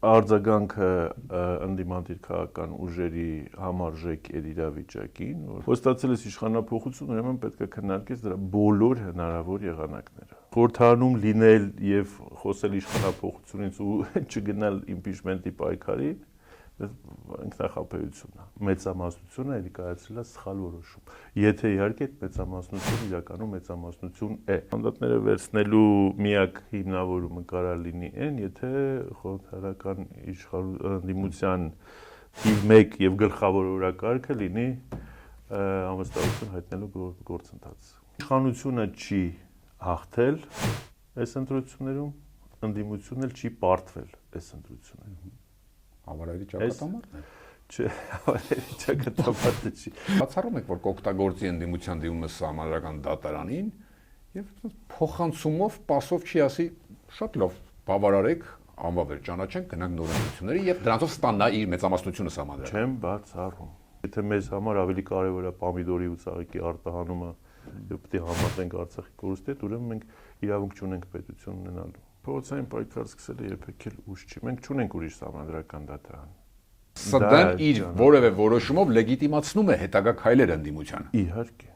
արձագանքը ընդդիմադիր քաղաքական ուժերի համարժեք էր իրավիճակին, որ ստացել ես իշխանափոխություն, ուրեմն պետք է քննարկես դրա բոլոր հնարավոր եղանակները։ Խորհրդարանում լինել եւ խոսել իշխանափոխությունից ու չգնալ իմպիչմենտի պայքարի ինքնախապեյությունն է։ Մեծամասնությունը էլի կայացրել է սխալ որոշում։ Եթե իհարկե այդ մեծամասնությունը իրականում մեծամասնություն է։ Մանդատները վերցնելու միակ հիմնավորումը կարա լինի այն, եթե խորհրդարական իշխանության թիվ 1 եւ գլխավոր օրակարգը լինի անվստահություն հայտնելու գործընթաց։ Իշխանությունը չի հաղթել այս ընտրություններում, ընդդիմությունն էլ չի պարտվել այս ընտրություններում։ Հավարերի ճակատամարտն է։ Չէ, հավարերի ճակատամարտը չի։ Բացառում եք, որ կօգտագործի ընդդիմության դիմումը սահմանադրական դատարանին եւ փոխանցումով պասով չի ասի շատ լավ, բավարարեք, անվավեր ճանաչենք, գնանք նոր ընտրությունների եւ դրանցով ստանա իր մեծամասնությունը սահմանադրական։ Չեմ բացառում։ Եթե մեզ համար ավելի կարևոր է պամիդորի ու ծաղիկի արտահանումը եւ պետք է համատենք Արցախի կորուստի հետ, ուրեմն մենք իրավունք չունենք պետություն ունենալու։ Փողոցային պայքար սկսել է երբեք էլ ուշ չի։ Մենք չունենք ուրիշ սահմանադրական դատարան։ ՍԴ-ն իր որևէ որոշումով լեգիտիմացնում է հետագա քայլերը ընդդիմությանը։ Իհարկե։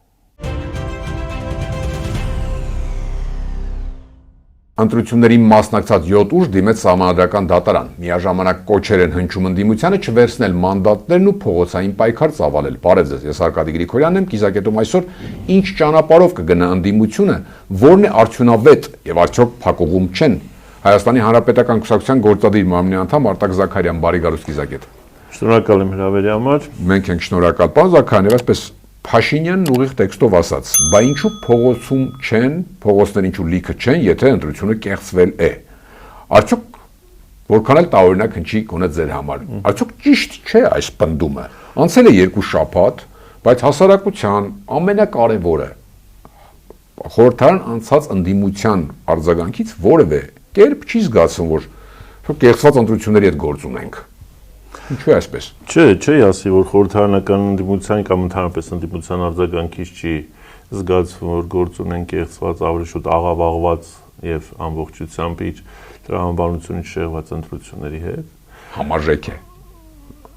Ընտրությունների մասնակցած 7 ուժ դիմեց սահմանադրական դատարան։ Միաժամանակ կոչեր են հնչում ընդդիմությանը չվերցնել մանդատներն ու փողոցային պայքար ծավալել։ Բարև ձեզ, ես Արկադի Գրիգորյանն եմ, կիզակետում այսօր ինչ ճանապարհով կգնա ընդդիմությունը, որն է արդյունավետ եւ արդյոք փակուղում չեն։ Հայաստանի Հանրապետական Կուսակցության գործադիր մարմնի անդամ Արտակ Զաքարյան, բարի գալուս կիզակետ։ Շնորհակալ եմ հրավերի համար։ Մենք ենք շնորհակալ, պարոն Զաքարյան, եւ այսպես Փաշինյանն ուղիղ տեքստով ասաց, բա ինչու փողոցում չեն, փողոցներ ինչու լիքը չեն, եթե ընտրությունը կեղծվել է։ Արդյոք որքան էլ տարօրինակ հնչի գոնե ձեր համար։ Արդյոք ճիշտ չէ այս պնդումը։ Անցել է 2 շաբաթ, բայց հասարակության ամենակարևորը խորհրդարան անցած ընդդիմության արձագանքից որևէ կերպ չի զգացվում, որ կեղծված ընտրությունների հետ գործ ունենք։ Ինչու է այսպես։ Չէ, ասի, որ խորհրդարանական ընդդիմության կամ ընդհանրապես ընդդիմության արձագանքից չի զգացվում, որ գործ ունեն կեղծված, ավելի շուտ աղավաղված եւ ամբողջությամբ իր տրամաբանությունից շեղված ընտրությունների հետ։ Համարժեք է։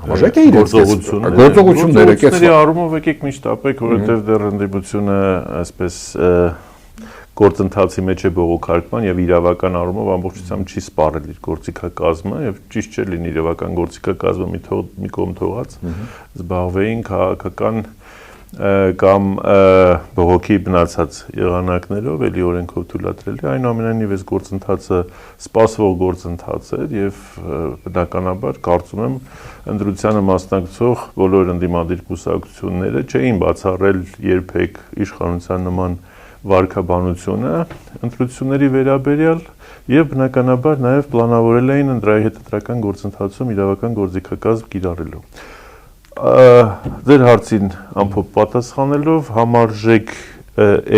Համարժեք է իր գործողությունները կեցված։ Առումով եկեք միշտ ապեք, որովհետեւ դեռ ընդդիմությունը այսպես գործընթացի մեջ է բողոքարկման եւ իրավական առումով ամբողջությամբ չի սպառել իր գործիքակազմը եւ ճիշտ չէ լինի իրավական գործիքակազմը մի կողմ թողած զբաղվեին քաղաքական կամ բողոքի բնացած եղանակներով էլի օրենքով թույլատրելի այնուամենայնիվ այս գործընթացը սպասվող գործընթաց է եւ բնականաբար կարծում եմ ընդրությանը մասնակցող բոլոր ընդդիմադիր կուսակցությունները չէին բացառել երբեք իշխանության նման վարկաբանությունը ընտրությունների վերաբերյալ եւ բնականաբար նաեւ պլանավորել էին ընդրահետադրական գործընթացում իրավական գործիքակազմ կիրառելու։ Ձեր հարցին ամփոփ պատասխանելով համարժեք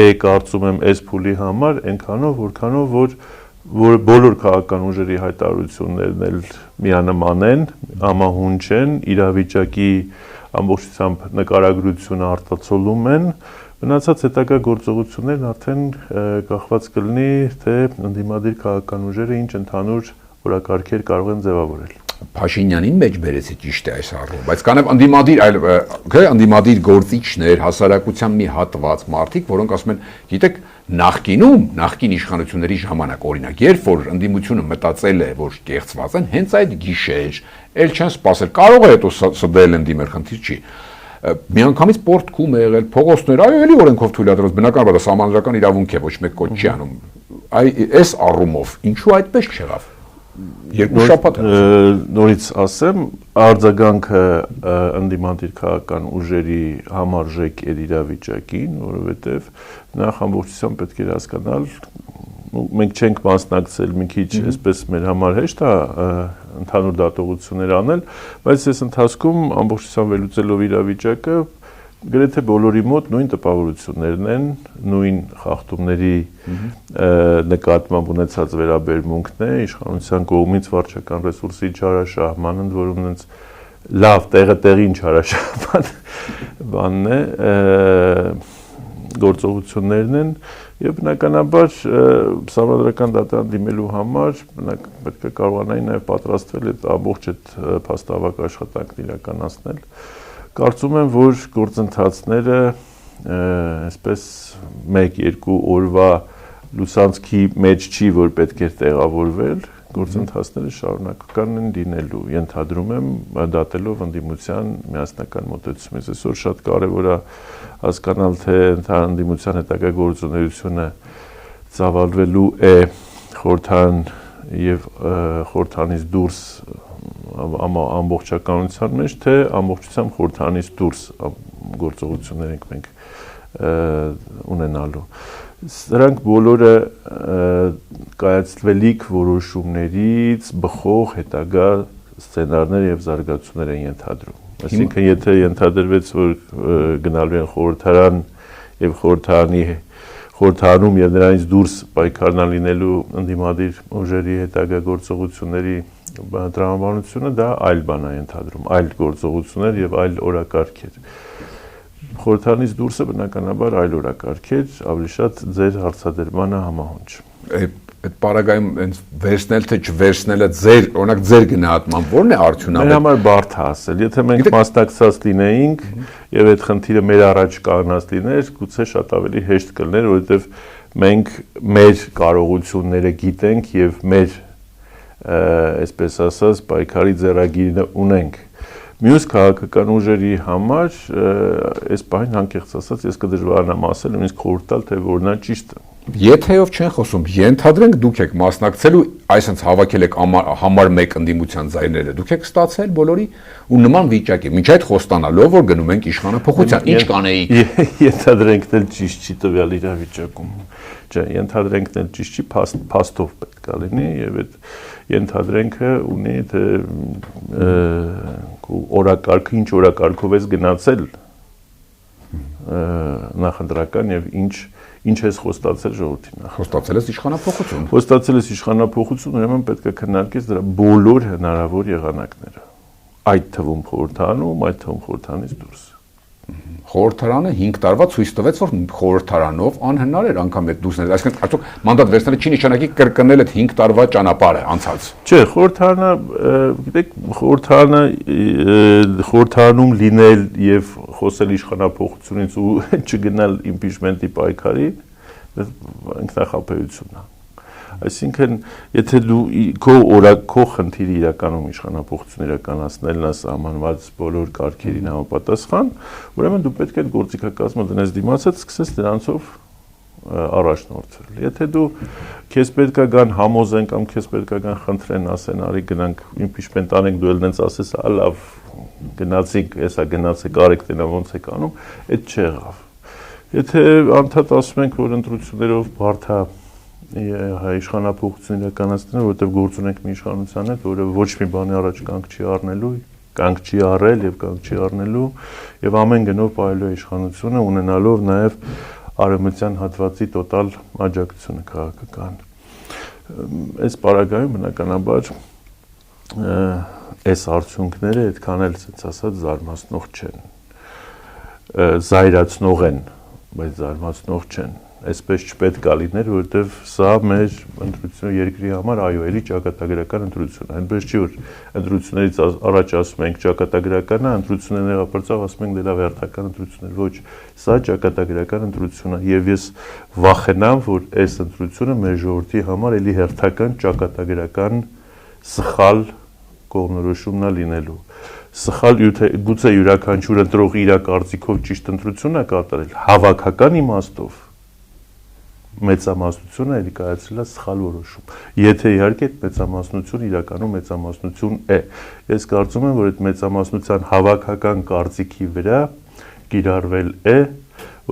է կարծում եմ այս փուլի համար այնքանով որքանով որ բոլոր քաղաքական ուժերի հայտարարություններն էլ միանման են, համահունչ են, իրավիճակի ամբողջությամբ նկարագրությունը արտացոլում են Մնացած հետագա գործողություններն արդեն կախված կլինի, թե ընդդիմադիր քաղաքական ուժերը ինչ ընդհանուր օրակարգեր կարող են ձևավորել։ Փաշինյանին մեջ բերեցի ճիշտ է այս առումով, բայց կանև ընդդիմադիր գործիչներ, հասարակության մի հատված մարդիկ, որոնք ասում են, գիտեք, նախկին իշխանությունների ժամանակ, օրինակ, երբ որ ընդդիմությունը մտածել է, որ կեղծված են, հենց այդ գիշեր, էլ չեն սպասել, կարող է հետո ՍԴ-ել ընդդիմել, խնդիր չի։ Միանգամից պորտքում է եղել, փողոցներ, այո, էլի օրենքով թույլատրված, բնականաբար սահմանադրական իրավունք է, ոչ մեկ կոչ չի անում։ Այս առումով ինչու այդպես չեղավ։ Երկու շաբաթ նորից ասեմ, արձագանքը ընդդիմադիր քաղաքական ուժերի համարժեք էր իրավիճակին, որովհետև նախ ամբողջությամբ պետք է հասկանալ, մենք չենք մասնակցել մի քիչ այսպես մեր համար հեշտ է ընդհանուր դատողություններ անել, բայց այս ընթացքում ամբողջությամբ վերլուծելով իրավիճակը գրեթե բոլորի մոտ նույն տպավորություններն են, նույն խախտումների նկատմամբ ունեցած վերաբերմունքն է, իշխանության կողմից վարչական ռեսուրսի չարաշահման, ընդ որում այնց լավ տեղին չարաշահման բանն է, գործողություններն են եւ բնականաբար Սահմանադրական դատարան դիմելու համար պետք է կարողանային նաեւ պատրաստվել այդ ամբողջ այդ փաստավակ աշխատանքն իրականացնել։ Կարծում եմ, որ գործընթացները այսպես 1-2 օրվա լուսանցքի մեջ չի, որ պետք է տեղավորվել, գործընթացները շարունակական են լինելու, ենթադրում եմ, դատելով ընդդիմության միասնական մոտեցումից։ Այսօր շատ կարևոր է հասկանալ, թե ընդդիմության հետագա գործունեությունը ծավալվելու է խորհրդան եւ խորհրդանից դուրս ամբողջականության մեջ, թե ամբողջությամբ խորհրդանից դուրս գործողություններ ենք մենք ունենալու։ Սրանք բոլորը կայացվելիք որոշումներից բխող հետագա սցենարներ եւ զարգացումներ են ենթադրում։ Այսինքն, եթե ենթադրվեց, որ գնալու են խորհրդարան եւ խորհրդանում եւ նրանից դուրս պայքարն լինելու ընդդիմադիր ուժերի հետագա գործողությունների տրամաբանությունը, դա այլ բան է ենթադրում, այլ գործողություններ եւ այլ օրակարգեր։ Խորհրդանից դուրսը բնականաբար այլ օրակարգ էր, ավելի շատ ձեր հարցադրմանը համահունչ։ Այդ պարագայում հենց վերցնել թե չվերցնելը ձեր, օրինակ ձեր գնահատմամբ ո՞րն է արդյունավետ։ Մեր համար բարդ է ասել, եթե մենք մասնակցած լինեինք եւ այդ խնդիրը մեր առաջ կանգնած լիներ, գուցե շատ ավելի հեշտ կլիներ, որովհետեւ մենք մեր կարողությունները գիտենք եւ մեր այսպես ասած պայքարի ձեռագիրը ունենք։ Մյուս քաղաքական ուժերի համար այս պահին հանկեղծ ասած ես կդժվարանամ ասել, նույնիսկ խորհուրդ տալ, թե որն է ճիշտը։ Եթեով չեն խոսում, ենթադրենք դուք եք մասնակցելու, այսինքն հավաքել եք համար 1 ընդդիմության ձայները, դուք եք ստացել բոլորի ու նման վիճակի, մինչ այդ խոստանալով, որ գնում ենք իշխանափոխության, ինչ կանեիք։ Ենթադրենք դել ճիշտ չի տվյալ իրավիճակում։ Չէ, ենթադրենք դել ճիշտ չի, փաստով պետք է լինի եւ այդ ենթադրենքը ունի թե օրակարգը ինչ օրակարգով ես գնացել նախընտրական եւ ինչ ես խոստացել ժողովրդին։ Խոստացել ես իշխանափոխություն։ Խոստացել ես իշխանափոխություն, ուրեմն պետք է քննարկես դրա բոլոր հնարավոր եղանակները։ Այդ թվում խորհրդանում, այդ թվում խորհրդանից դուրս։ Խորհրդարանը 5 տարվա ցույց տվեց, որ խորհրդարանով անհնար էր անգամ այդ դուսները, այսինքն արդյոք մանդատ վերցնելը չի նշանակի կրկնել այդ 5 տարվա ճանապարհը անցած։ Չէ, խորհրդարանը, գիտեք, խորհրդարանում լինել եւ խոսել իշխանափոխությունից ու չգնալ իմպիչմենտի պայքարի, ինքնախապեյությունն է։ Այսինքն, եթե դու քո խնդիրը իրականում իշխանափոխություն իրականացնելն է սահմանված բոլոր կարգերին համապատասխան, ուրեմն դու պետք է գործիքակազմը դնես դիմացած, սկսես դրանցով առաջնորդվել։ Եթե դու քեզ պետքա գան համոզեն կամ քեզ պետքա գան խնդրեն, ասեն, արի գնանք իմպիչմենտ անենք, դու էլ նենց ասես, լավ, գնացինք, հեսա գնացեք, արեք տենա ոնց եք անում, այդ չեղավ։ Եթե անդադ ասում ենք, որ ընտրություններով բարդ է իշխանափոխություն իրականացնել, որովհետև գործ ունենք մի իշխանության հետ, որը ոչ մի բանի առաջ կանգ չի առնելու, կանգ չի առել եւ կանգ չի առնելու եւ ամեն գնով պահելու է իշխանությունը, ունենալով նաեւ արևմտյան հատվածի տոտալ աջակցությունը քաղաքական։ Այս պարագայում բնականաբար այս արդյունքները այդքան էլ ասած զարմացնող չեն։ Զայրացնող են, բայց զարմացնող չեն։ Այսպես չպետք է լիներ, որովհետև սա մեր ընտրությունը երկրի համար այո, էլի ճակատագրական ընտրություն է։ Այնպես չի, որ ընտրություններից առաջ ասում ենք ճակատագրական է, ընտրությունները հեղափոխած ասում ենք դե լավ հերթական ընտրություններ։ Ոչ, սա ճակատագրական ընտրություն է եւ ես վախենամ, որ այս ընտրությունը մեր ժողովրդի համար էլի հերթական ճակատագրական սխալ կողմնորոշումն է լինելու։ Սխալ գուցե յուրաքանչյուր ընտրող իր կարծիքով ճիշտ ընտրություն է կատարել, հավաքական իմաստով մեծամասնությունը էլի կայացրել է սխալ որոշում։ Եթե իհարկե այդ մեծամասնությունը իրականում մեծամասնություն է։ Ես կարծում եմ, որ այդ մեծամասնության հավաքական կարծիքի վրա կիրառվել է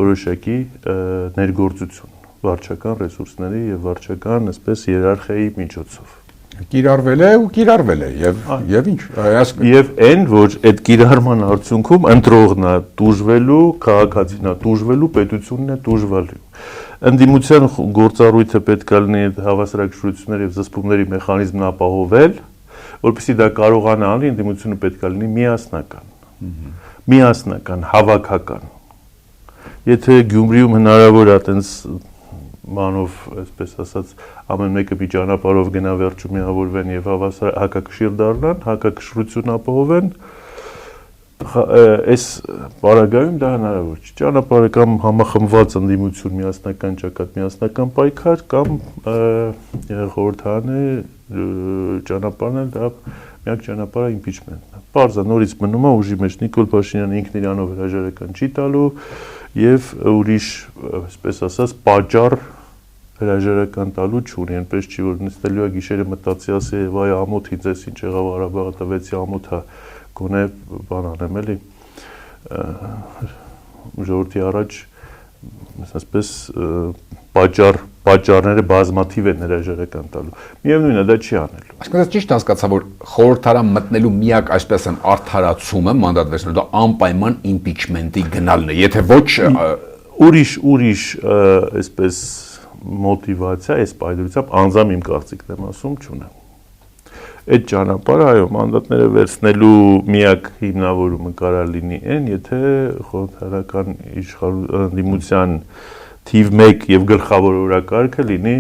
որոշակի ներգործություն վարչական ռեսուրսների եւ վարչական այսպես հիերարխիայի միջոցով։ Կիրառվել է ու կիրառվել է եւ ինչ եւ այն որ այդ կիրառման արդյունքում ընտրողն է տուժվելու, քաղաքացին է տուժվելու, պետությունն է տուժվելու։ Ընդդիմության գործառույթը պետք է լինի հավասարակշռությունների եւ զսպումների մեխանիզմն ապահովել, որպեսզի դա կարողանա անի, ընդդիմությունը պետք է լինի միասնական, հավաքական։ եթե Գյումրիում հնարավոր է այտենց մանով, այսպես ասած, ամեն մեկը մի ճանապարհով գնա վերջում միավորվեն եւ հավասար հակակշիռ դառնան, հակակշռություն ապահովեն, այս բարագայում դա հնարավոր չի։ Ճանապարհը կամ համախմբված ընդդիմություն, միասնական ճակատ, միասնական պայքար կամ խորհրդարան է ճանապարհն էլ դա միակ ճանապարհը impeachment-ն է։ Պարզա նորից մնում է ուժի մեջ Նիկոլ Փաշինյանը ինքն իրանով հրաժարական չի տալու եւ ուրիշ, այսպես ասած, պատճառ հրաժարական տալու չունի, այնպես չի որ նստելու է գիշերը մտածի ասի վայ ամոթ ինձ ինչ եղավ Ղարաբաղը տվեցի ամոթա գոնե բան անեմ էլի ժողովրդի առաջ այսպես պատճառները բազմաթիվ են հրաժարական տալու։ Միևնույնն է դա չի անելու։ Այսինքն ճիշտ հասկացա, որ խորհրդարան մտնելու միակ այսպես են արդարացումը մանդատ վերցնելու դա անպայման impeachment-ի գնալն է։ Եթե ոչ ուրիշ այսպես մոտիվացիա այս պայծրությամբ անձամ իմ կարծիքն եմ ասում չունեմ։ Այդ ճանապարհը այո մանդատները վերցնելու միակ հիմնավորումը կարա լինի այն, եթե խորհրդարական իշխանության թիվ 1 եւ գլխավոր օրակարգը լինի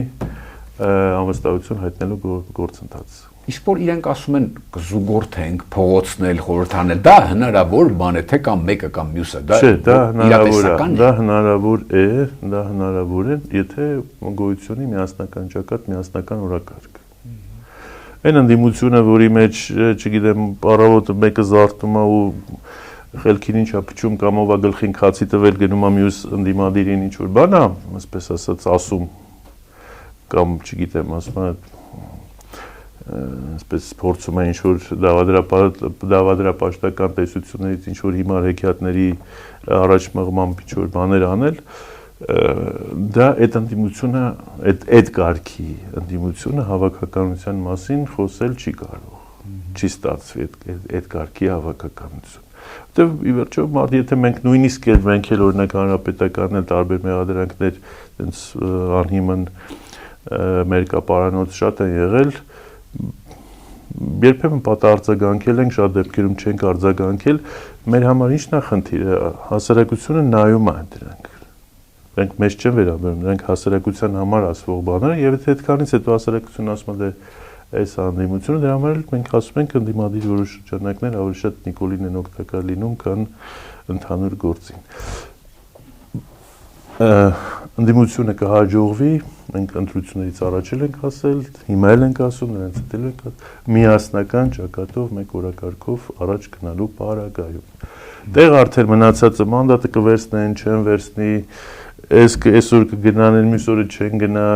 ամստահություն հայտնելու գործընթաց։ Իսկ որ իրենք ասում են կզուգորդենք, փողոցնել, խորհրդանել, դա հնարավոր բան է, թե կամ մեկը կամ մյուսը, դա իրատեսական է։ Դա հնարավոր է, եթե գոյությունի միասնական ճակատ, միասնական օրակարգ։ Այն ընդդիմությունը, որի մեջ, չգիտեմ, առավոտը մեկը զարթում է ու խելքին ինչ է փչում կամ ով է գլխին քացի տվել գնում է մյուս ընդդիմադիրին ինչ որ բան է, այսպես ասած ասում կամ չգիտեմ, ասում է այսպես փորձում է ինչ որ դավադրապաշտական տեսություններից ինչ որ հիմար հեքիաթների առաջ մղմամբ ինչ որ բաներ անել, դա այդ ընդդիմությունը, այդ կարգի ընդդիմությունը հավաքականության մասին խոսել չի կարող, չի ստացվի այդ կարգի հավաքականություն։ Որտեւ ի վերջո եթե մենք նույնիսկ մենք էլ օրինակ հանրապետականն էլ տարբեր մեղադրանքներ այնց անհիմն մերկապարանոց շատ են եղել, երբեմն պատարձագանքել ենք, շատ դեպքերում չենք արձագանքել, մեր համար ի՞նչն է խնդիրը, հասարակությունը նայում է դրանք։ Մենք մեզ չեն վերաբերում, նրանք հասարակության համար ասվող բաները եւ եթե այդքանից հետո հասարակությունը ասում է դե այս անդիմությունը դրա համար էլ մենք ասում ենք ընդդիմադիր որոշ շրջանակներ ավելի շատ Նիկոլին են օգտակար լինում, քան ընդհանուր գործին։ Ընդդիմությունը կհաջողվի, մենք ընտրություններից առաջել ենք ասել, հիմա էլ ենք ասում, նրանց հետել ենք միասնական ճակատով, մեկ օրակարգով առաջ գնալու պարագայում։ Տեղ արդեն մնացածը մանդատը կվերցնեն, չեն վերցնի, այսօր կգնան, մյուս օրը չեն գնա,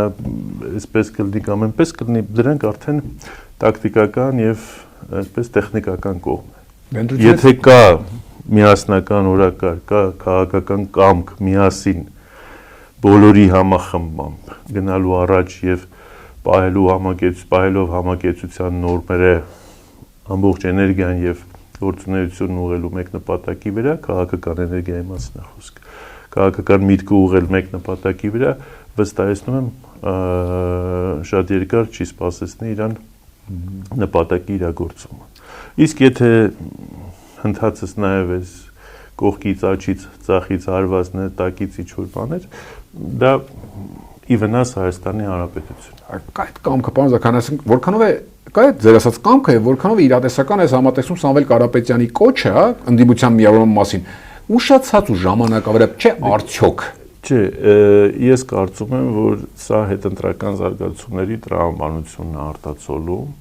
այսպես կլինի կամ այնպես կլինի, դրանք արդեն տակտիկական եւ այսպես տեխնիկական կողմ է։ Եթե կա միասնական օրակարգ, կա քաղաքական կամք միասին բոլորի համախմբամբ գնալու առաջ եւ պահելով համակեցության նորմերը ամբողջ էներգիան եւ գործունեությունն ուղղելու մեկ նպատակի վրա, քաղաքական էներգիայի մասին է խոսքը։ Քաղաքական միտքը ուղղել մեկ նպատակի վրա, վստահեցնում եմ շատ երկար չի սպասեցնի իրան նպատակի իրագործումը։ Իսկ եթե հնդածս նաև էս կողքից, աչից, ծախից, հարվածն է, տակից ինչ-որ բաներ, դա ի վնաս Հայաստանի Հանրապետություն։ Կա այդ կամքը, պարոն Զաքարյանյան, որքանով է կա այդ ձեր ասած կամքը եւ որքանով է իրատեսական այս համատեքստում Սամվել Կարապետյանի կոչը, ընդդիմության միավորման մասին, ուշացած ու ժամանակավարակ չէ արդյոք։ Չէ, ես կարծում եմ, որ սա հետընտրական զարգացումների տրամաբանությունն է արտացոլում։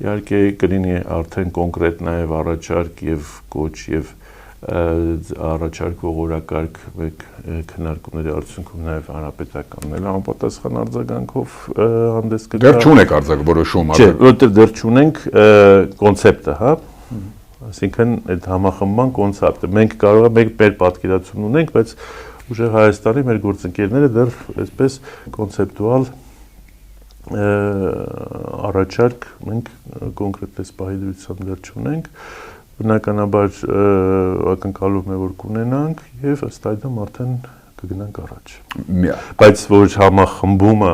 Իհարկե կլինի արդեն կոնկրետ նաև առաջարկ եւ կոչ եւ առաջարկվող օրակարգ մեկ քննարկումների արդյունքում նաև հանրապետականն էլ համապատասխան արձագանքով հանդես կգա։ Դեռ չունեք արձագանք որոշում Չէ, որովհետեւ դեռ չունենք կոնցեպտը, հա։ Այսինքն այդ համախմբման կոնցեպտը մենք կարող ենք մեր պատկերացում ունենք, բայց ուժեղ Հայաստանի մեր գործընկերները դեռ այսպես կոնցեպտուալ առաջարկ մենք կոնկրետ այս պահի դրությամբ դեռ չունենք, բնականաբար ակնկալում է որ կունենանք եւ ըստ այդմ արդեն կգնանք առաջ։ Բայց որ համախմբումը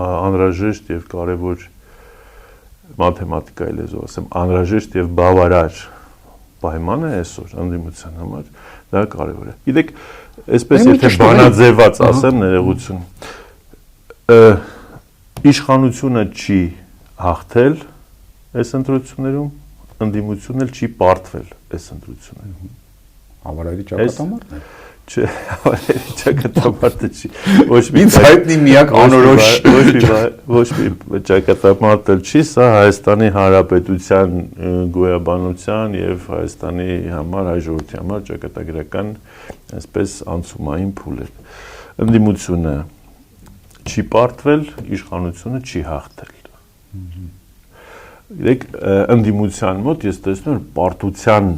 անհրաժեշտ եւ կարեւոր մաթեմատիկայի լեզվով ասեմ, անհրաժեշտ եւ բավարար պայման է այսօր ընդդիմության համար, դա կարեւոր է։ Գիտեք, Այսպես եթե բանաձևված ասեմ ներողություն, իշխանությունը չի հաղթել այս ընտրություններում, ընդդիմությունն էլ չի պարտվել այս ընտրություններում։ Հավարարի ճակատամարտն է։ Չէ, հավարարի ճակատամարտը չի։ Ինձ հայտնի միակ անորոշ ոչ մի ճակատամարտ չի, սա Հայաստանի Հանրապետության գոյաբանության եւ Հայաստանի համար, հայ ժողովրդի համար ճակատագրական այսպես անցումային փուլ է։ Ընդդիմությունը չի պարտվել, իշխանությունը չի հաղթել։ Գիտեք, ընդդիմության մոտ ես տեսնում եմ պարտության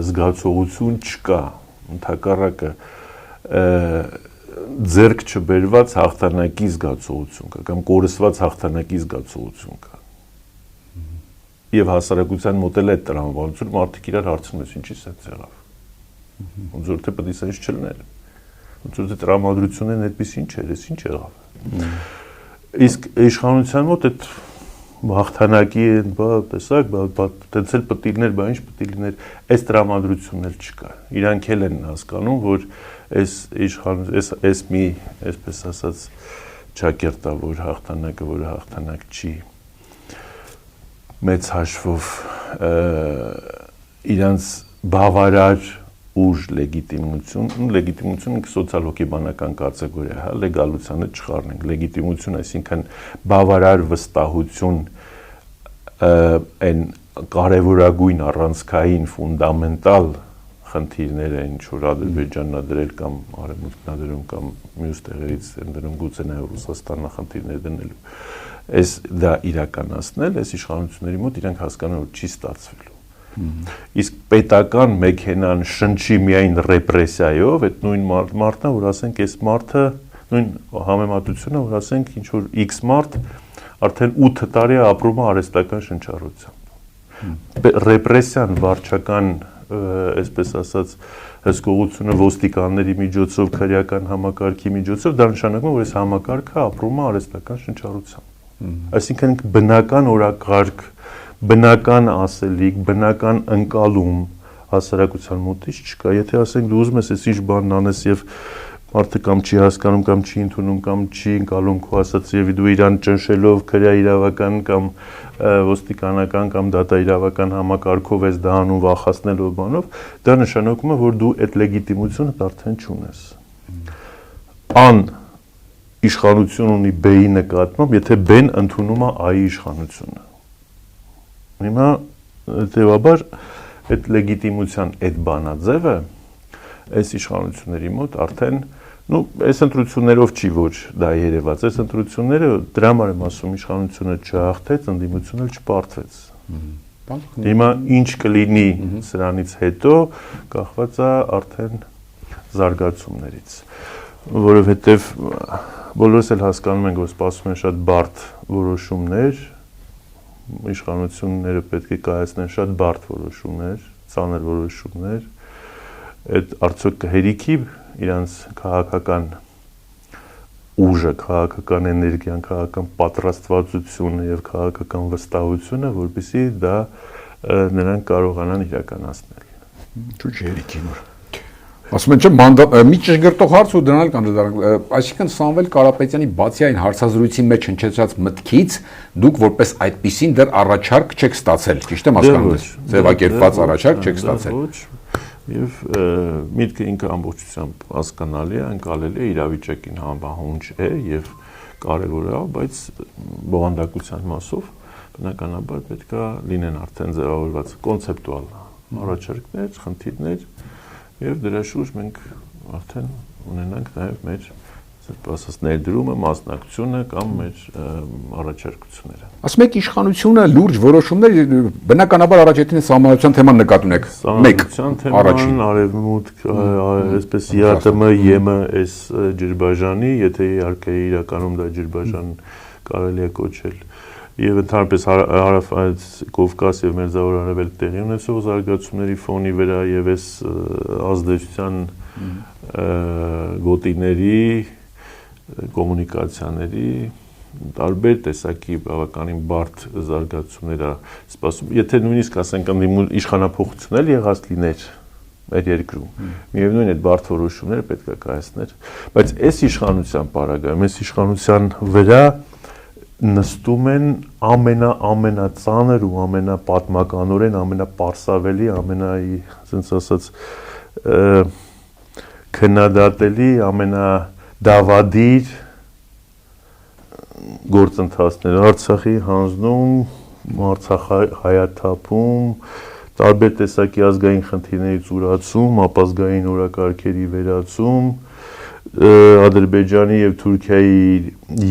զգացողություն չկա, ընդհակառակը ձեռք չբերված հաղթանակի զգացողություն կա կամ կորսված հաղթանակի զգացողություն կա։ Եվ հասարակության մոտ էլ է տրամաբանություն, մարդիկ իրար հարցնում են, ինչի՞ սենց եղավ։ Ոնց որ թե պետք է սենց չլիներ։ Ոնց որ թե տրամադրությունն այդպես ինչ էր, ինչ եղավ։ Իսկ իշխանության մոտ այդ հաղթանակի են, տեսակ, տենց էլ պտիլներ, ինչ պտիլներ, այս տրամադրությունն էլ չկա։ Իրանք էլ են հասկանում, որ այս մի, այսպես ասած, ճակերտա, որ հաղթանակը, որը հաղթանակ չի, մեծ հաշվով իրանց բավարար ուժ լեգիտիմություն սոցիալ-հոգեբանական կատեգորիա է, լեգալությանը չխառնենք, լեգիտիմություն, այսինքն բավարար վստահություն այն կարևորագույն առանցքային ֆունդամենտալ խնդիրները, ինչ որ Ադրբեջանն ա դրել կամ Արևմուտքն ա դրում կամ մյուս տեղերից են դրում, գուցե նաև Ռուսաստանն ա խնդիրներ դնելու, այս դա իրականացնել, այս իշխանությունների մոտ իրանք հասկանում որ չի ստացվելու։ Իսկ պետական մեքենան շնչի միայն ռեպրեսիայով, այդ նույն մարդն է, որ ասենք այս մարդը, նույն համեմատությունը, որ ասենք ինչ որ X մարդ արդեն 8 տարի է ապրում արհեստական շնչառությամբ։ Ռեպրեսիան վարչական, այսպես ասած, հսկողությունը ոստիկանների միջոցով, քրեական համակարգի միջոցով, դա նշանակում է, որ այս համակարգը ապրում է արհեստական շնչառությամբ։ Այսինքն բնական օրակարգ, բնական ասելիք, բնական ընկալում հասարակության մոտից չկա։ Եթե ասենք դու ուզում ես այս ինչ բանն անես եւ մարդը կամ չի հասկանում կամ չի ընդունում կամ չի ընկալում քո ասած եւ դու իրան ճնշելով քրեա իրավական կամ ոստիկանական կամ դատաիրավական համակարգով ես դա անում վախացնելով բանով, դա նշանակում է որ դու այդ լեգիտիմությունը արդեն չունես։ Ան իշխանություն ունի B-ի նկատմամբ, եթե B-ն ընդունում է A-ի իշխանությունը։ Հիմա հետևաբար այդ լեգիտիմության այդ բանաձևը այս իշխանությունների մոտ արդեն այս ընտրություններով չի որ դա երևաց, այս ընտրությունները դրա համար եմ ասում իշխանությունը չհաղթեց, ընդդիմությունը չպարտվեց։ Հիմա ինչ կլինի սրանից հետո կախված է արդեն զարգացումներից, որովհետև բոլորս էլ հասկանում ենք, որ սպասում են շատ բարդ որոշումներ, իշխանությունները պետք է կայացնեն շատ բարդ որոշումներ, ծանր որոշումներ, այդ արդյոք կհերիքի իրանց քաղաքական ուժը, քաղաքական էներգիան, քաղաքական պատրաստվածությունը եւ քաղաքական վստահությունը, որպեսզի դա նրանք կարողանան իրականացնել։ Ինչու՞ չի հերիքի նոր։ Ասում են, մի ճշգրտող հարց ու դրանալ կանդրադառնանք, այսինքն Սամվել Կարապետյանի բացի այն հարցազրույցի մեջ հնչեցած մտքից դուք որպես այդպիսին դեռ առաջարկ չեք ստացել, ճիշտ եմ հասկանում, ձևակերպված առաջարկ չեք ստացել։ Եվ միտքը ինքը ամբողջությամբ հասկանալի է, ընկալելի է, իրավիճակին համահունչ է եւ կարեւոր է, բայց բովանդակության մասով բնականաբար պետք է լինեն արդեն ձևավորված կոնցեպտուալ առաջարկներ, խնդիրներ եւ դրա շուրջ մենք արդեն ունենանք նաեւ մեր ասած ներդրումը, մասնակցությունը կամ մեր առաջարկությունները։ Ասում եք իշխանությունը լուրջ որոշումներ բնականաբար առաջին սահմանության թեման նկատի ունեք։ Մեկ առաջին արևմուտք, այսպես ԵԱՏՄ, ԵՄ այս Ջրբաժանի, եթե իհարկե իրականում դա Ջրբաժան կարելի է կոչել, եւ ընդհանրապես հարավ Կովկաս եւ Մերձավոր Արևելք տեղի ունեցող զարգացումների ֆոնի վրա եւ այս ազդեցության գոտիների կոմունիկացիաների տարբեր տեսակի բավականին բարդ զարգացումներ է սպասում։ Եթե նույնիսկ ասենք իշխանափոխություն էլ եղած լիներ, մեր երկրում։ Միևնույն է, այդ բարդ որոշումները պետք է կայացներ, բայց այս իշխանության պարագայում, այս իշխանության վրա նստում են ամենածանր ու ամենապատմականորեն, ամենապարսավելի, ասենց ասած, քննադատելի, ամենադավադիր գործընթացներ, Արցախի հանձնում, Արցախահայաթափում, տարբեր տեսակի ազգային խնդիրներից ուրացում, ապազգային օրակարգերի վերացում, Ադրբեջանի եւ Թուրքիայի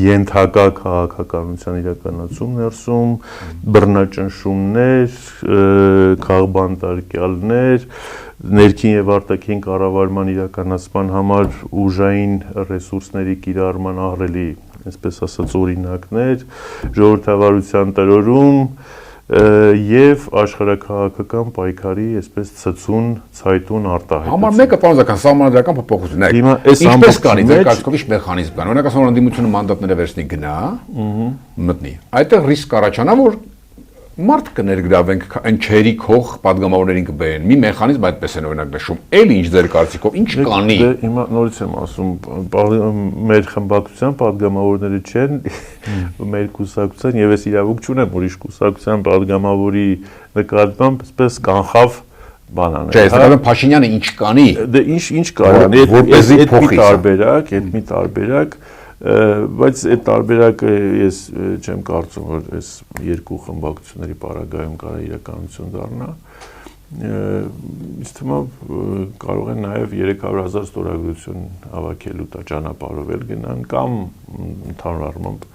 ենթակա քաղաքականության իրականացում ներսում, բռնաճնշումներ, քաղբանտարկյալներ, ներքին եւ արտաքին կառավարման իրականացման համար ուժային ռեսուրսների կիրառման ահռելի, այսպես ասած, օրինակներ, ժողովրդավարության տրորում եւ աշխարհաքաղաքական պայքարի այսպես ցցուն ցայտուն արտահայտություն։ Համար մեկը պարզական սահմանադրական փոփոխություններ։ Ինչպես կանի ձեր կարծիքով ինչ մեխանիզմ կան։ Օրինակ ասում անդիմությունը մանդատները վերցնի գնա, մտնի։ Այդտեղ ռիսկ կառաջանա, որ մարդ կներգրավենք ընչերի քող падգամավորներին կբերեն։ Մի մեխանիզմ այդպես են օրինակ նշում։ Էլի ինչ ձեր կարծիքով ինչ կանի։ Հիմա նորից եմ ասում, մեր խմբակցության падգամավորները չեն, մեր կուսակցության եւ ես իրավունք չունեմ ուրիշ կուսակցության падգամավորի նկատմամբ այսպես կանխավ բանաներ։ Չէ, ասում Փաշինյանը ինչ կանի։ Դե ինչ կարանի, այդ մի տարբերակ, բայց այդ տարբերակը ես չեմ կարծում, որ այս երկու խմբակցությունների պարագայում կարող իրականություն դառնա։ Ինձ թվում է կարող են նաև 300,000 ստորագրություն հավաքելու տա ճանապարհով էլ գնան կամ ընդհանուր առմամբ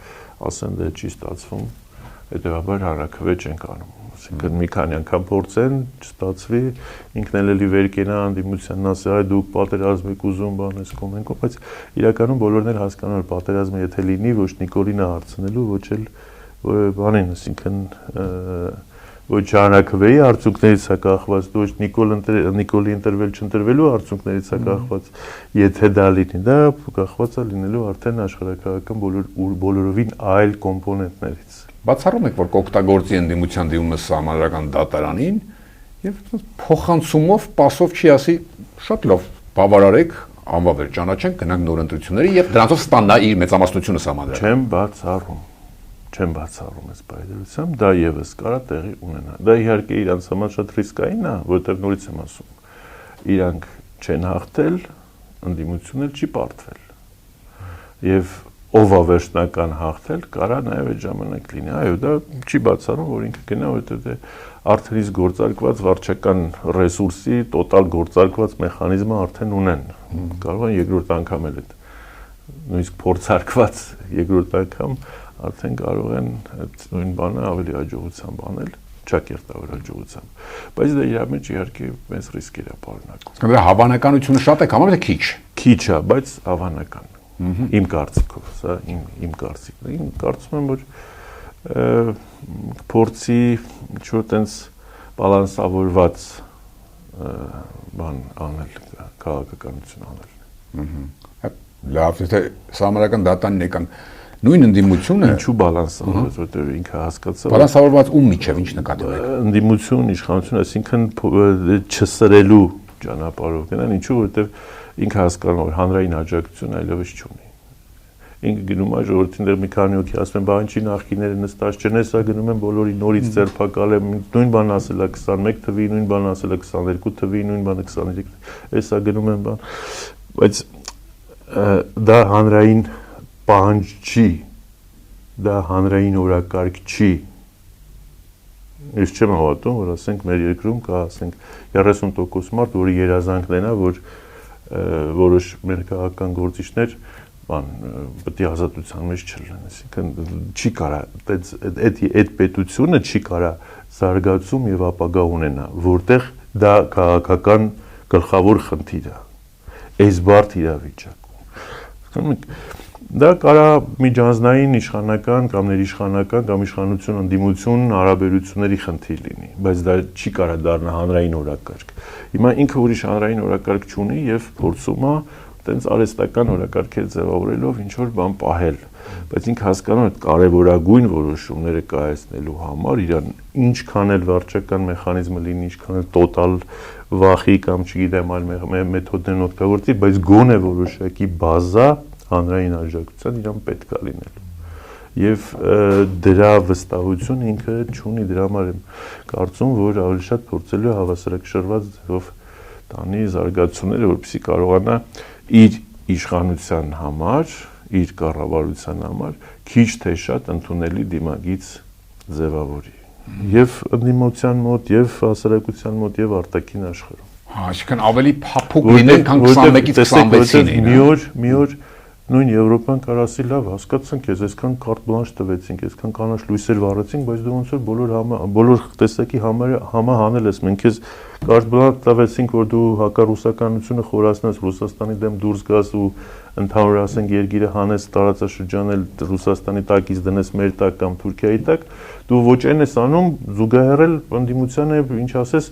ասեն դե չի ստացվում, հետեւաբար հանրաքվե չենք անում։ Այսինքն մի քանի անգամ փորձեն, չստացվի, ինքն էլ էլի վեր կենա անդիմությանն ասի, այ դուք պատերազմ եք ուզում, բան ես կոմենկով, բայց իրականում բոլորն էլ հասկանում են, պատերազմը եթե լինի, ոչ Նիկոլինը հարցնելու, ոչ էլ բանին, այսինքն ոչ հանրաքվեի արդյունքներից է կախված, ոչ Նիկոլի ընտրվել չընտրվելու արդյունքներից է կախված, եթե դա լինի, դա կախված է լինելու արդեն աշխարհաքաղաքական բոլորովին այլ կոմպոնենտներից։ Բացառում եք, որ կօգտագործի ընդդիմության դիմումը սահմանադրական դատարանին եւ փոխանցումով, պասով չի ասի, շատ լավ, բավարարեք, անվավեր ճանաչենք, գնանք նոր ընտրությունների եւ դրանով ստանա իր մեծամասնությունը սահմանադրական։ Չեմ բացառում այս բայդրությամբ, դա եւս կարա տեղի ունենա։ Դա իհարկե իրանց համար շատ ռիսկային է, որտեղ նորից եմ ասում, իրանք չեն հաղթել, ընդդիմությունն էլ չի պարտվել։ Եվ ով է վերջնական հաղթել, կարա նաև այդ ժամանակ լինի։ Այո, դա չի բացառում, որ ինքը գնա, որովհետև արդեն իսկ գործարկված վարչական ռեսուրսի տոտալ գործարկված մեխանիզմը արդեն ունեն։ Կարող են երկրորդ անգամ էլ այդ նույնիսկ փորձարկված երկրորդ անգամ արդեն կարող են այդ նույն բանը ավելի հաջողությամբ անել, ճակերտավոր հաջողությամբ։ Բայց դա իր մեջ իհարկե մեծ ռիսկեր է պարունակում։ Դրա հավանականությունը շատ է կամ թե քիչ։ Քիչ է, բայց հավանական։ Իմ կարծիքով, սա իմ կարծիքն է։ Իմ կարծում եմ, որ փորձի ինչ-որ տենց բալանսավորված բան անել, քաղաքականություն անել։ Լավ, եթե սահմանադրական դատանին եկան նույն ընդդիմությունը ինչու բալանսավորված, որտեղ ինքը հասկացա բալանսավորված ում միջև ինչ նկատի ունեք։ Ընդդիմություն, իշխանություն, այսինքն չսրելու ճանապարհով գնան, ինչու որտեղ ինքը հասկանում որ հանրային աջակցություն այլևս չունի։ Ինքը գնում է ժողովրդին դեռ մի քանի հոգի ասում են, բա ինչի նախկիները նստած չեն, հեսա գնում են բոլորի նորից ձերբակալ են, նույն բան ասել է 21 թվի, նույն բան ասել է 22 թվի, նույն բանը 23, հեսա գնում են բան, բայց դա հանրային պահանջ չի, դա հանրային օրակարգ չի։ Ես չեմ հավատում, որ ասենք մեր երկրում կա, ասենք 30% մարդ, որի երազանքն է, որ որոշ մեր քաղաքական գործիչներ բան պետք է ազատության մեջ չլինեն, այսինքն չի կարա այդ պետությունը չի կարա զարգացում եւ ապագա ունենա, որտեղ դա քաղաքական գլխավոր խնդիր է, այս բարդ իրավիճակում։ Դա կարա միջանձնային իշխանական կամ ներիշխանական կամ իշխանություն ընդդիմություն հարաբերությունների խնդիր լինի, բայց դա չի կարա դառնա հանրային օրակարգ։ Հիմա ինքը ուրիշ հանրային օրակարգ չունի եւ փորձում է տենց արհեստական օրակարգեր ձևավորելով ինչ որ բան պահել, բայց ինքը հասկանում է այդ կարևորագույն որոշումները կայացնելու համար իրան ինչքան էլ վարչական մեխանիզմը լինի, ինչքան էլ տոտալ վախի կամ չգիտեմ այլ մեթոդներ օգտագործի, բայց գոնե որոշակի բազա հանրային աջակցության իրան պետք է լինելու։ Եվ դրա վստահությունը ինքը չունի, դրա համար եմ կարծում, որ ավելի շատ փորձելու է հավասարակշռված ձևով տանի զարգացումները, որպեսզի կարողանա իր իշխանության համար, իր կառավարության համար քիչ թե շատ ընդունելի դիմագիծ ձևավորի։ Եւ ընդդիմության մոտ, եւ հասարակության մոտ, եւ արտաքին աշխարհում։ Այսինքն ավելի փափուկ լինեն, քան 21-ից 26-ին էին։ Մի օր նույն Եվրոպան կարող ասի լավ, հասկացանք, քեզ այսքան կարտ բլանշ տվեցինք, այսքան կանաչ լույսեր վառեցինք, բայց դու ոնց որ բոլոր տեսակի համը հանել ես, մենք քեզ կարտ բլանշ տվեցինք, որ դու հակառուսականությունը խորացնես, Ռուսաստանի դեմ դուրս գաս ու ընդհանուր ասենք երկիրը հանես տարածաշրջանել Ռուսաստանի տակից դնես մեր տակ կամ Թուրքիայի տակ, դու ոչ այն ես անում, զուգահեռել ընդդիմությանը, ինչ ասես,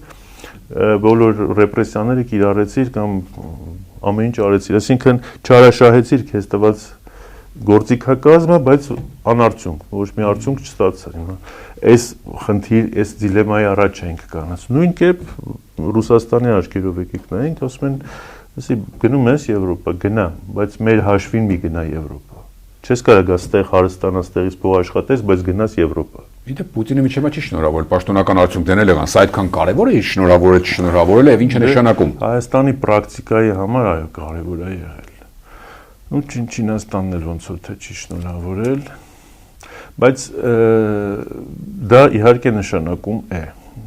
բոլոր ռեպրեսիաները կիրառեցիր կամ ամեն ինչ արեցիր, այսինքն չարաշահեցիր քեզ տված գործիքակազմը, բայց անարդյունք, ոչ մի արդյունք չստացար։ Այս խնդիր, այս դիլեմայի առաջ ենք կանած։ Նույն կերպ Ռուսաստանի աչքերով եկեք նայենք, ասում են, ասի գնում ես Եվրոպա, գնա, բայց մեր հաշվին մի գնա Եվրոպա։ Չես կարող գաս ստեղ հարստանաս, տեղից փող աշխատես, բայց գնաս Եվրոպա։ Իդեպ Պուտինը միջև չի շնորհավորել, պաշտոնական արդյունքներն էլ եղան, սա այդքան կարևոր է շնորհավորել, չշնորհավորել եւ ինչ է նշանակում։ Հայաստանի պրակտիկայի համար այո կարևոր է եղել։ Ու Չինաստանն էլ ոնց որ թե չի շնորհավորել, բայց դա իհարկե նշանակում է։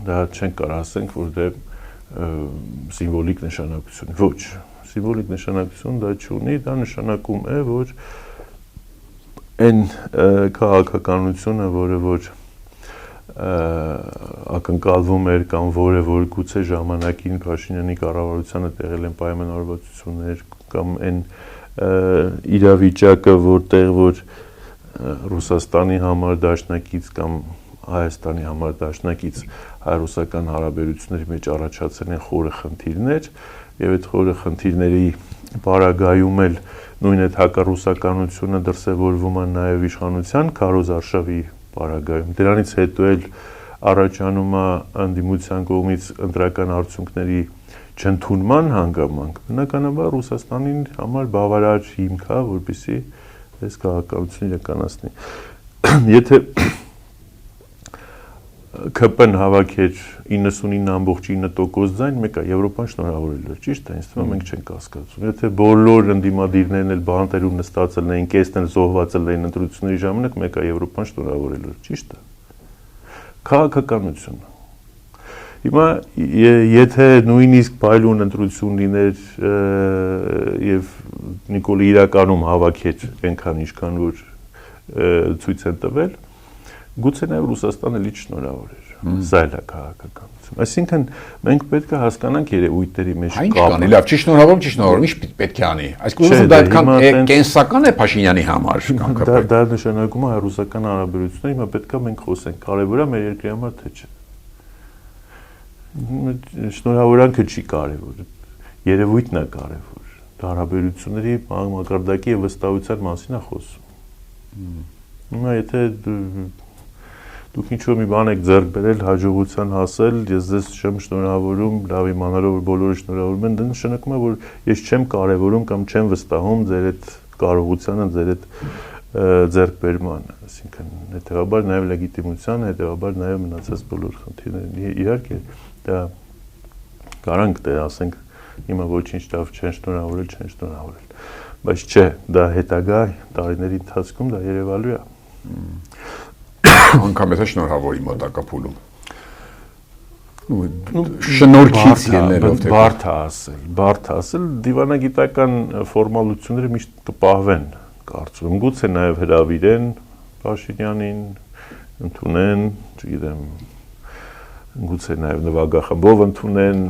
Դա չենք կարող ասենք, որ դա սիմվոլիկ նշանակություն։ Ոչ, սիմվոլիկ նշանակություն դա չունի, դա նշանակում է, որ այն քաղաքականությունը, որը որ ակնկալվում էր կամ որը որ գուցե ժամանակին Փաշինյանի կառավարությանը տեղել են պայմանավորվածություններ կամ այն իրավիճակը, որտեղ որ Ռուսաստանի համար դաշնակից կամ Հայաստանի համար դաշնակից հայ-ռուսական հարաբերությունների մեջ առաջացել են խորը խնդիրներ եւ այդ խորը խնդիրների բարագայում էլ նույն այդ հակառուսականությունը դրսևորվում է նաև իշխանության Քարոզ Արշավի բարագայում։ Դրանից հետո էլ առաջանում է ընդդիմության կողմից ընտրական արդյունքների չընդունման հանգամանք։ Բնականաբար Ռուսաստանին համար բավարար հիմք է, որպեսզի այս քաղաքականությունը իրականացնի։ Եթե ԿՊ-ն հավաքեր 99.9% ձայն, մեկը Եվրոպան շնորհավորել էր, ճիշտ է, ինձ թվում է մենք չենք հասկացում։ Եթե բոլոր ընդդիմադիրներն էլ բանտերում նստածել էին, կեսն էլ զոհվածել էին ընտրությունների ժամանակ, մեկը Եվրոպան շնորհավորել էր, ճիշտ է։ Քաղաքականությունը։ Հիմա եթե նույնիսկ փայլուն ընտրություն լիներ եւ Նիկոլը իրականում հավաքեր այնքան ինչքան որ ցույց են տվել, գուցե նաև Ռուսաստանը լի չշնորհավորեր։ Սա էլ է քաղաքականություն։ Այսինքն մենք պետք է հասկանանք երևույթների մեջ կապը։ Լավ, չի շնորհավորում, ինչ պետք է անի։ Այսինքն դա այդքան կենսական է Փաշինյանի համար կամ ԿՊ։ Դա նշանակում է ռուսական հարաբերությունները, հիմա պետք է մենք խոսենք, կարևոր է մեր երկրի համար թե չէ։ Շնորհավորանքը չի կարևոր, երևույթն է կարևոր։ Դա հարաբերությունների մակարդակի եւ վստահության մասին է խոսում։ Հիմա եթե դուք ինչ-որ մի բան եք ձեռք բերել, հաջողության հասել, ես ձեզ չեմ շնորհավորում, լավ իմանալով որ բոլորը շնորհավորում են, դա նշանակում է, որ ես չեմ կարևորում կամ չեմ վստահում ձեր այդ կարողությանը, ձեր այդ ձեռքբերմանը, այսինքն հետեւաբար նաև լեգիտիմությանը, հետեւաբար նաև մնացած բոլոր խնդիրներին։ Իհարկե դա կարանք դե ասենք հիմա ոչինչ լավ չեն շնորհավորել, բայց չէ, դա հետագա տարիների ընթացքում դա երևալու է։ Անկամ եթե շնորհավորի մոտակա փուլում։ Շնորհքից ելնելով թե բարդ ասել, դիվանագիտական ֆորմալությունները միշտ կպահվեն, կարծում եմ, գուցե նաև հրավիրեն Փաշինյանին, ընդունեն, չգիտեմ, գուցե նաև նվագախմբով ընդունեն,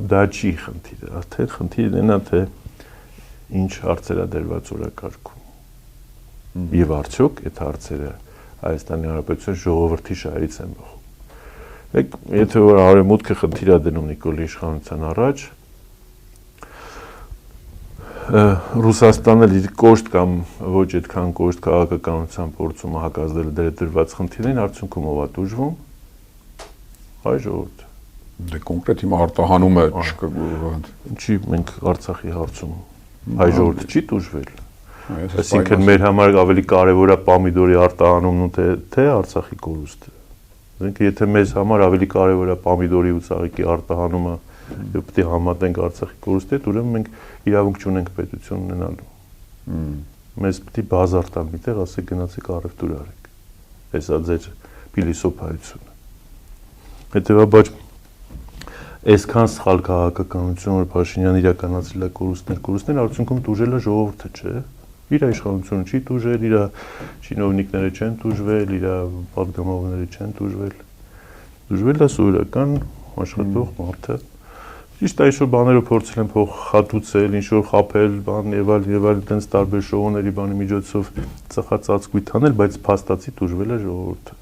դա չի խնդիրը, արդեն խնդիրն այնա թե ինչ հարցեր է դրված օրակարգում։ Եվ արդյոք այդ հարցերը Հայաստանի Հանրապետության ժողովրդի շահերից են բխում։ Եթե որ արևմուտքը խնդիր է դնում Նիկոլի իշխանության առաջ, Ռուսաստանը իր կոշտ կամ ոչ այդքան կոշտ քաղաքականության փորձում հակազդել դրված խնդիրներին, արդյունքում ով է դժվում։ Հայ ժողովուրդը։ Դե կոնկրետ հիմա արտահանումը չկա։ Ինչի մենք Արցախի հարցում հայ ժողովուրդը չի դժվել։ Այսինքն մեր համար ավելի կարևոր է պամիդորի արտահանումն ու թե Արցախի կորուստը։ Մենք եթե մեզ համար ավելի կարևոր է պամիդորի ու ծաղիկի արտահանումը եւ պետք է համատենք Արցախի կորուստի հետ, ուրեմն մենք իրավունք չունենք պետություն ունենալու։ Մեզ պետք է բազար տան միտեղ ասեք գնացեք առևտուր արեք։ Էսա ձեր փիլիսոփայությունը։ Հետեւաբար այսքան սխալ քաղաքականություն, որ Փաշինյանը իրականացրել է կորուստներ արդյունքում դուժել է ժողովուրդը, չէ՞։ Իր իշխանությունը չի դուժել, իր չինովնիկները չեն դուժվել, իր պատգամավորները չեն դուժվել։ Դուժվել է սովորական աշխատող մարդը։ Ճիշտ է, այսօր բաները փորձել են փող խատուցել, ինչ-որ խափել, բան եւ այլ այդպես տարբեր շոուների բանի միջոցով ծխածածկույթ անել, բայց փաստացի դուժվել է ժողովուրդը։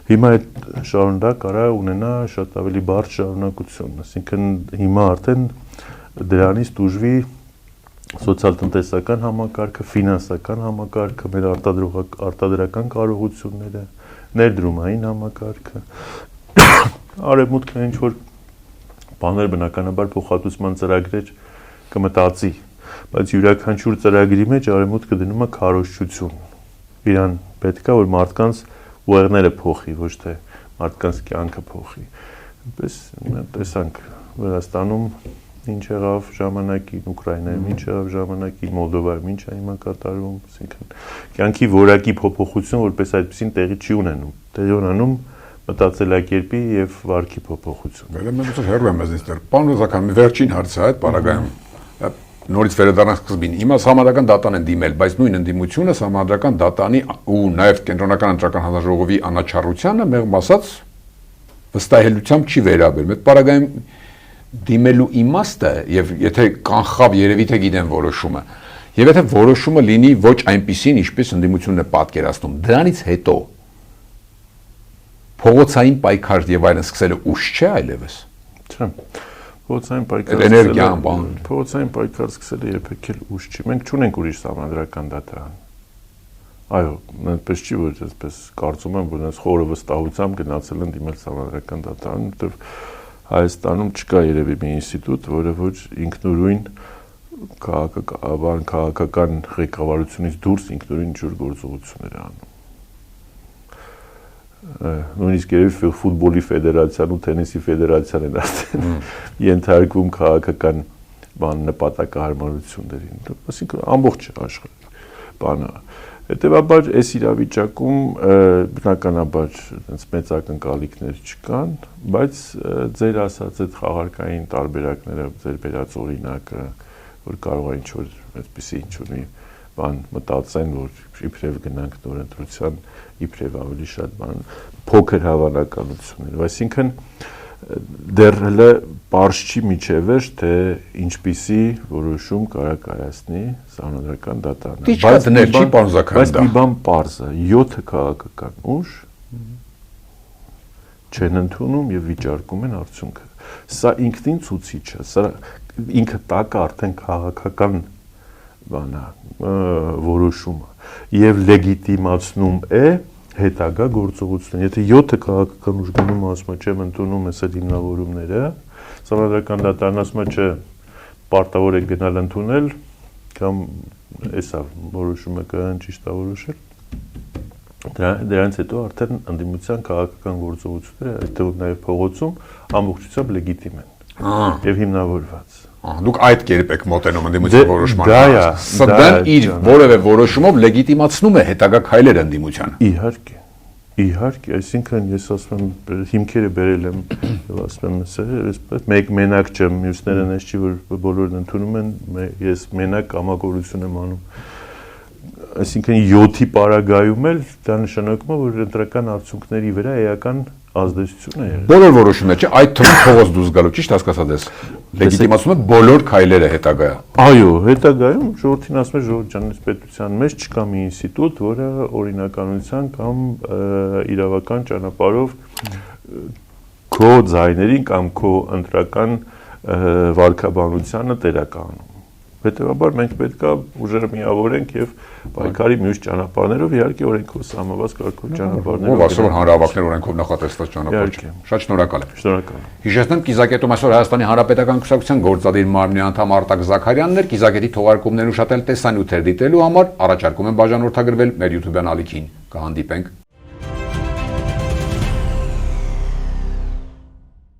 Հիմա այդ շարունակ արա ունենա շատ ավելի բարդ շարունակություն, այսինքն հիմա արդեն դրանից դուժվի սոցիալ-տնտեսական համակարգը, ֆինանսական համակարգը, մեր արտադրական կարողությունները, ներդրումային համակարգը, արևմուտքը ինչ-որ բաներ բնականաբար փոխհատուցման ծրագրեր կմտածի, բայց յուրաքանչյուր ծրագրի մեջ արևմուտքը դնում է քարոզչություն։ Իրան պետք է որ մարդկանց ուղեղները փոխի, ոչ թե մարդկանց կյանքը փոխի։ Այնպես տեսանք Վրաստանում ինչ եղավ ժամանակին, Ուկրաինայում ինչ եղավ ժամանակին, Մոլդովայում ինչ է հիմա կատարվում, այսինքն կյանքի որակի փոփոխություն որպես այդպեսին տեղի չի ունենում։ Տեղի ունենում մտածելակերպի եւ վարքի փոփոխություն։ Մենք հերո եմ մեզ ինստեր։ Պարոն Ռոզական, վերջին հարցը այդ պարագայում նորից վերադառնանք սկզբին։ Հիմա համանդրական դատան են դիմել, բայց նույն ընդդիմությունը համանդրական դատանի ու նաեւ կենտրոնական ընտրական հանձնաժողովի անաչառությանը մեղմ ասած վստահելիությամբ չի վերաբերում։ Այդ պարագայում դիմելու իմաստը եւ եթե կանխավ երևի թե գիտեն որոշումը եւ եթե որոշումը լինի ոչ այնպիսին ինչպես ընդդիմությունն է պատկերացնում դրանից հետո փողոցային պայքար եւ այլն սկսելը ուշ չէ այլևս չէ փողոցային պայքար սկսելը երբեք էլ ուշ չի մենք չունենք ուրիշ համանդրական դատարան այո այնպես չի որ այսպես կարծում եմ որ այնպես խորը վստահությամբ գնացել են դիմել համանդրական դատարան որտեղ Հայաստանում չկա երևի մի ինստիտուտ, որը ոչ ինքնուրույն քաղաքական ղեկավարությունից դուրս ինքնուրույն ինչ-որ գործողություններ է անում։ Նույնիսկ երևի ֆուտբոլի ֆեդերացիան ու թենիսի ֆեդերացիան են արդեն ենթարկվում քաղաքական նպատակահարմարություններին։ Այսինքն ամբողջ աշխարհի բանը Հետևաբար այս իրավիճակում բնականաբար այնպես մեծ ակնկալիքներ չկան, բայց ձեր ասած այդ խաղարկային տարբերակները, ձեր բերած օրինակը, որ կարող է ինչ-որ այսպեսի ինչ-որ մի բան մտածեն, որ իբրև գնանք նոր ընտրության, իբրև ավելի շատ բան, փոքր հավանականություններ, այսինքն դեռ հələ պարզ չի միջևեր, թե ինչպիսի որոշում կարա կայացնի համանդրական դատարանը։ Բայց դներ չի պարոն Զաքարյան դա։ Բայց մի բան պարզ է, 7 քաղաքական ուժ չեն ընդունում եւ վիճարկում են արդյունքը։ Սա ինքնին ցուցիչ է, սա ինքը տակ արդեն քաղաքական բանա որոշումը եւ լեգիտիմացնում է հետագա գործողությունները։ Եթե 7 քաղաքական ուժ գնում ասում է չեմ ընդունում այս հիմնավորումները, համանդրական դատարանն ասում է չէ, պարտավոր եք գնալ ընդունել կամ էսա որոշումը կան ճիշտ է որոշել։ Դրանից հետո արդեն ընդդիմության քաղաքական գործողությունները, այդ թվում նաև փողոցում ամբողջությամբ լեգիտիմ են եւ հիմնավորված։ Դուք այդ կերպ եք մոտենում ընդդիմության որոշմանը։ Դա է։ Սա իր որևէ որոշումով լեգիտիմացնում է հետագա քայլեր ընդդիմությանը։ Իհարկե։ Իհարկե, այսինքն ես ասում եմ հիմքերը բերել եմ եւ ասում եմ այսպես մեկ մենակ չեմ, մյուսները այնպես չի որ բոլորն ընդունում են, ես մենակ կամակորություն եմ անում։ Այսինքն 7-ի պարագայում էլ դա նշանակում է որ ընտրական արդյունքների վրա էական ազդեցություն է եղել։ Բոլոր որոշումները, չէ, այդ թվում փողոց դուրս գալու, ճիշտ հասկացած ես։ Լեգիտիմացում է բոլոր քայլերը հետագայում։ Այո, հետագայում ժողովրդին ասում է ժողովրդի պետության մեջ չկա մի ինստիտուտ, որը օրինականության կամ իրավական ճանապարհով քո ձայներին կամ քո ընտրական վարկաբանությանը տերականում։ Հետևաբար մենք պետք է ուժերը միավորենք եւ պայքարի մյուս ճանապարհներով, իհարկե օրենքով սահմանված կարգով ճանապարհներով։ Ով ասում որ հանրահավաքներ օրենքով նախատեսված ճանապարհ չէ։ Շատ շնորհակալ եմ։ Շնորհակալ։ Հիշեցնեմ կիզակետում այսօր Հայաստանի Հանրապետական Կուսակցության գործադիր մարմնի անդամ Արտակ Զաքարյանն էր, կիզակետի թողարկումներն ուշադրել տեսանյութեր դիտելու համար առաջարկում եմ բաժանորդագրվել մեր YouTube-յան ալիքին։ Կհանդիպենք